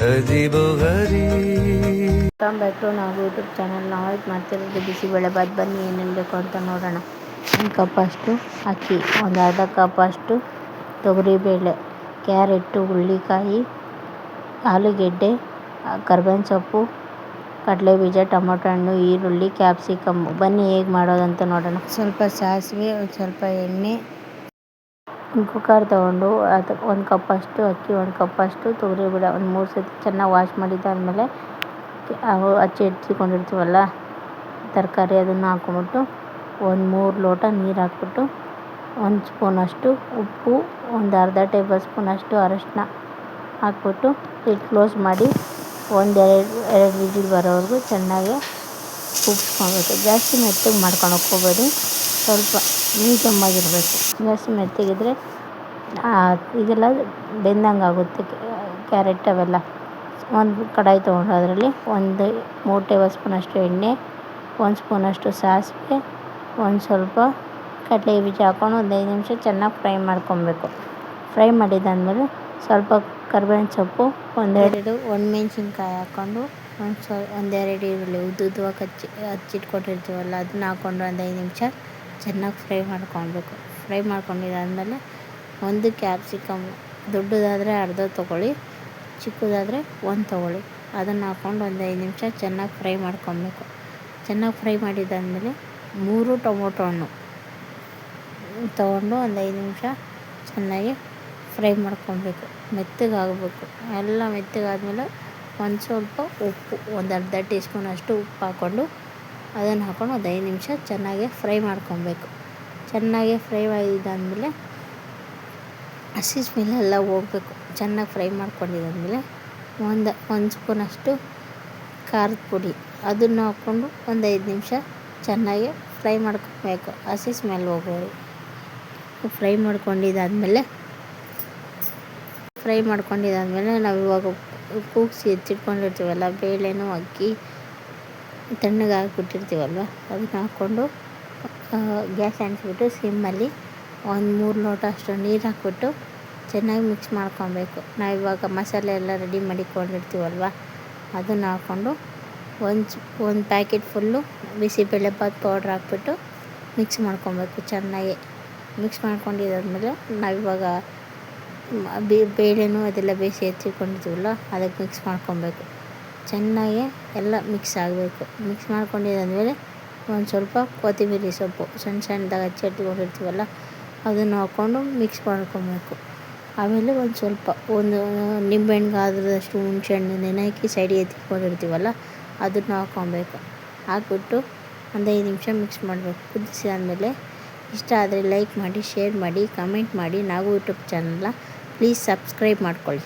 ಅಜೀಬೋ Garib. Welcome back to ನಾವು YouTube channel. ನಾವು ಮಾಡ್ತಿರೋದು ಬಿಸಿಬೇಳೆ ಬಾತ್. ಬನ್ನಿ ಏನೇನು ಬೇಕು ಅಂತ ನೋಡೋಣ. 1 ಕಪ್ ಅಷ್ಟು ಅಕ್ಕಿ, ಒಂದು ಅರ್ಧ ಕಪ್ ಅಷ್ಟು ತೊಗರಿಬೇಳೆ, ಕ್ಯಾರೆಟು, ಹುರುಳಿಕಾಯಿ, ಆಲೂಗೆಡ್ಡೆ, ಕರ್ಬೇವಿನ ಸೊಪ್ಪು, ಕಡಲೆಬೀಜ, ಟೊಮೊಟೊ ಹಣ್ಣು, ಈರುಳ್ಳಿ, ಕ್ಯಾಪ್ಸಿಕಮ್. ಬನ್ನಿ ಹೇಗೆ ಮಾಡೋದಂತ ನೋಡೋಣ. ಸ್ವಲ್ಪ ಸಾಸಿವೆ, ಒಂದು ಸ್ವಲ್ಪ ಎಣ್ಣೆ, ಒಂದು ಕುಕ್ಕರ್ ತೊಗೊಂಡು ಅದಕ್ಕೆ 1 ಕಪ್ ಅಷ್ಟು ಅಕ್ಕಿ, 1 ಕಪ್ ಅಷ್ಟು ತೊಗರಿಬೇಳೆ ಒಂದು 3 ಸತಿ ಚೆನ್ನಾಗಿ ವಾಶ್ ಮಾಡಿದ್ದಾದಮೇಲೆ ಹಚ್ಚಿಟ್ಕೊಂಡಿರ್ತೀವಲ್ಲ ತರಕಾರಿ, ಅದನ್ನು ಹಾಕ್ಕೊಂಬಿಟ್ಟು ಒಂದು 3 ಲೋಟ ನೀರು ಹಾಕ್ಬಿಟ್ಟು 1 ಸ್ಪೂನಷ್ಟು ಉಪ್ಪು, ಒಂದು ಅರ್ಧ ಟೇಬಲ್ ಸ್ಪೂನಷ್ಟು ಅರಶಿನ ಹಾಕ್ಬಿಟ್ಟು ಕ್ಲೋಸ್ ಮಾಡಿ 1-2 ವಿಜಿಲ್ ಬರೋವರೆಗೂ ಚೆನ್ನಾಗಿ ಕೂಗಿಸ್ಕೊಬೇಕು. ಜಾಸ್ತಿ ಮೆತ್ತಗೆ ಮಾಡ್ಕೊಳಕ್ಕೆ ಹೋಗಬೇಡಿ, ಸ್ವಲ್ಪ ಮೀಡಿಯಮ್ ಆಗಿರಬೇಕು. ಜಾಸ್ತಿ ಮೆತ್ತಗಿದ್ರೆ ಇದೆಲ್ಲ ಬೆಂದಂಗೆ ಆಗುತ್ತೆ, ಕ್ಯಾರೆಟ್ ಅವೆಲ್ಲ. ಒಂದು ಕಡಾಯಿ ತೊಗೊಂಡು ಅದರಲ್ಲಿ 3 ಟೇಬಲ್ ಸ್ಪೂನಷ್ಟು ಎಣ್ಣೆ, 1 ಸ್ಪೂನಷ್ಟು ಸಾಸಿವೆ, ಒಂದು ಸ್ವಲ್ಪ ಕಡಲೆ ಬೀಜ ಹಾಕ್ಕೊಂಡು ಒಂದು 5 ನಿಮಿಷ ಚೆನ್ನಾಗಿ ಫ್ರೈ ಮಾಡ್ಕೊಬೇಕು. ಫ್ರೈ ಮಾಡಿದ್ದಾದಮೇಲೆ ಸ್ವಲ್ಪ ಕರ್ಬೇವಿನ ಸೊಪ್ಪು, ಒಂದೆರಡು ಒಣಮೆಣ್ಸಿನ್ಕಾಯಿ ಹಾಕ್ಕೊಂಡು ಒಂದೆರಡು ಈರುಳ್ಳಿ ಉದ್ದುದ್ದವಾಗಿ ಹಚ್ಚಿಟ್ಕೊಂಡಿರ್ತೀವಲ್ಲ ಅದನ್ನ ಹಾಕ್ಕೊಂಡು ಒಂದು 5 ನಿಮಿಷ ಚೆನ್ನಾಗಿ ಫ್ರೈ ಮಾಡ್ಕೊಬೇಕು. ಫ್ರೈ ಮಾಡ್ಕೊಂಡಿದ್ದಾದಮೇಲೆ ಒಂದು ಕ್ಯಾಪ್ಸಿಕಮ್, ದೊಡ್ಡದಾದರೆ ಅರ್ಧ ತೊಗೊಳ್ಳಿ, ಚಿಕ್ಕದಾದರೆ 1 ತೊಗೊಳ್ಳಿ. ಅದನ್ನು ಹಾಕ್ಕೊಂಡು ಒಂದು 5 ನಿಮಿಷ ಚೆನ್ನಾಗಿ ಫ್ರೈ ಮಾಡ್ಕೊಬೇಕು. ಚೆನ್ನಾಗಿ ಫ್ರೈ ಮಾಡಿದ್ದಾದಮೇಲೆ 3 ಟೊಮೊಟೊ ಹಣ್ಣು ತೊಗೊಂಡು ಒಂದು 5 ನಿಮಿಷ ಚೆನ್ನಾಗಿ ಫ್ರೈ ಮಾಡ್ಕೊಬೇಕು. ಮೆತ್ತಗಾಗಬೇಕು. ಎಲ್ಲ ಮೆತ್ತಗಾದ್ಮೇಲೆ ಒಂದು ಸ್ವಲ್ಪ ಉಪ್ಪು, ಒಂದು ಅರ್ಧ ಟೀ ಸ್ಪೂನಷ್ಟು ಉಪ್ಪು ಹಾಕ್ಕೊಂಡು ಅದನ್ನು ಹಾಕ್ಕೊಂಡು ಒಂದು 5 ನಿಮಿಷ ಚೆನ್ನಾಗಿ ಫ್ರೈ ಮಾಡ್ಕೊಬೇಕು. ಚೆನ್ನಾಗಿ ಫ್ರೈ ಆಗಿದ್ದಾದಮೇಲೆ ಹಸಿ ಸ್ಮೆಲ್ ಎಲ್ಲ ಹೋಗಬೇಕು. ಚೆನ್ನಾಗಿ ಫ್ರೈ ಮಾಡ್ಕೊಂಡಿದ್ದಾದಮೇಲೆ ಒಂದು ಸ್ಪೂನಷ್ಟು ಖಾರದ ಪುಡಿ ಅದನ್ನು ಹಾಕ್ಕೊಂಡು ಒಂದು 5 ನಿಮಿಷ ಚೆನ್ನಾಗಿ ಫ್ರೈ ಮಾಡ್ಕೊಬೇಕು, ಹಸಿ ಸ್ಮೆಲ್ ಹೋಗೋದು. ಫ್ರೈ ಮಾಡ್ಕೊಂಡಿದ್ದಾದಮೇಲೆ ನಾವು ಇವಾಗ ಕೂಗಿಸಿ ಎತ್ತಿಟ್ಕೊಂಡಿರ್ತೀವಲ್ಲ ಬೇಳೆನೂ ಅಕ್ಕಿ ತಣ್ಣಗೆ ಹಾಕ್ಬಿಟ್ಟಿರ್ತೀವಲ್ವ ಅದನ್ನ ಹಾಕ್ಕೊಂಡು ಗ್ಯಾಸ್ ಅಂಟಿಸ್ಬಿಟ್ಟು ಸಿಮ್ಮಲ್ಲಿ 1-3 ಲೋಟ ಅಷ್ಟು ನೀರು ಹಾಕ್ಬಿಟ್ಟು ಚೆನ್ನಾಗಿ ಮಿಕ್ಸ್ ಮಾಡ್ಕೊಬೇಕು. ನಾವಿವಾಗ ಮಸಾಲೆ ಎಲ್ಲ ರೆಡಿ ಮಾಡಿಕೊಂಡಿರ್ತೀವಲ್ವ ಅದನ್ನು ಹಾಕ್ಕೊಂಡು ಒಂದು packet full bisi bele bath powder ಹಾಕ್ಬಿಟ್ಟು ಮಿಕ್ಸ್ ಮಾಡ್ಕೊಬೇಕು. ಚೆನ್ನಾಗಿ ಮಿಕ್ಸ್ ಮಾಡ್ಕೊಂಡಿದ್ದಾದಮೇಲೆ ನಾವಿವಾಗ ಬೇಳೆನೂ ಅದೆಲ್ಲ ಬೇಯಿಸಿ ಎತ್ತಿಟ್ಕೊಂಡಿರ್ತೀವಲ್ಲ ಅದಕ್ಕೆ ಮಿಕ್ಸ್ ಮಾಡ್ಕೊಬೇಕು. ಚೆನ್ನಾಗಿ ಎಲ್ಲ ಮಿಕ್ಸ್ ಆಗಬೇಕು. ಮಿಕ್ಸ್ ಮಾಡ್ಕೊಂಡಿದ್ದಾದಮೇಲೆ ಒಂದು ಸ್ವಲ್ಪ ಕೊತ್ತಂಬರಿ ಸೊಪ್ಪು ಸಣ್ಣದಾಗಿ ಹಚ್ಚಿಟ್ಕೊಂಡಿರ್ತೀವಲ್ಲ ಅದನ್ನು ಹಾಕ್ಕೊಂಡು ಮಿಕ್ಸ್ ಮಾಡ್ಕೊಬೇಕು. ಆಮೇಲೆ ಒಂದು ನಿಂಬೆಹಣ್ಣು ಗಾತ್ರದಷ್ಟು ಹುಣಸೆಹಣ್ಣು ನೆನೆ ಹಾಕಿ ಸೈಡಿಗೆ ಎತ್ತಿಟ್ಕೊಂಡಿರ್ತೀವಲ್ಲ ಅದನ್ನು ಹಾಕ್ಕೊಬೇಕು. ಹಾಕ್ಬಿಟ್ಟು ಒಂದು 5 ನಿಮಿಷ ಮಿಕ್ಸ್ ಮಾಡಬೇಕು. ಕುದಿಸಿದಾದಮೇಲೆ ಇಷ್ಟ ಆದರೆ ಲೈಕ್ ಮಾಡಿ, ಶೇರ್ ಮಾಡಿ, ಕಮೆಂಟ್ ಮಾಡಿ. ನಾವು ಯೂಟ್ಯೂಬ್ ಚಾನಲ್ನ ಪ್ಲೀಸ್ ಸಬ್ಸ್ಕ್ರೈಬ್ ಮಾಡ್ಕೊಳ್ಳಿ.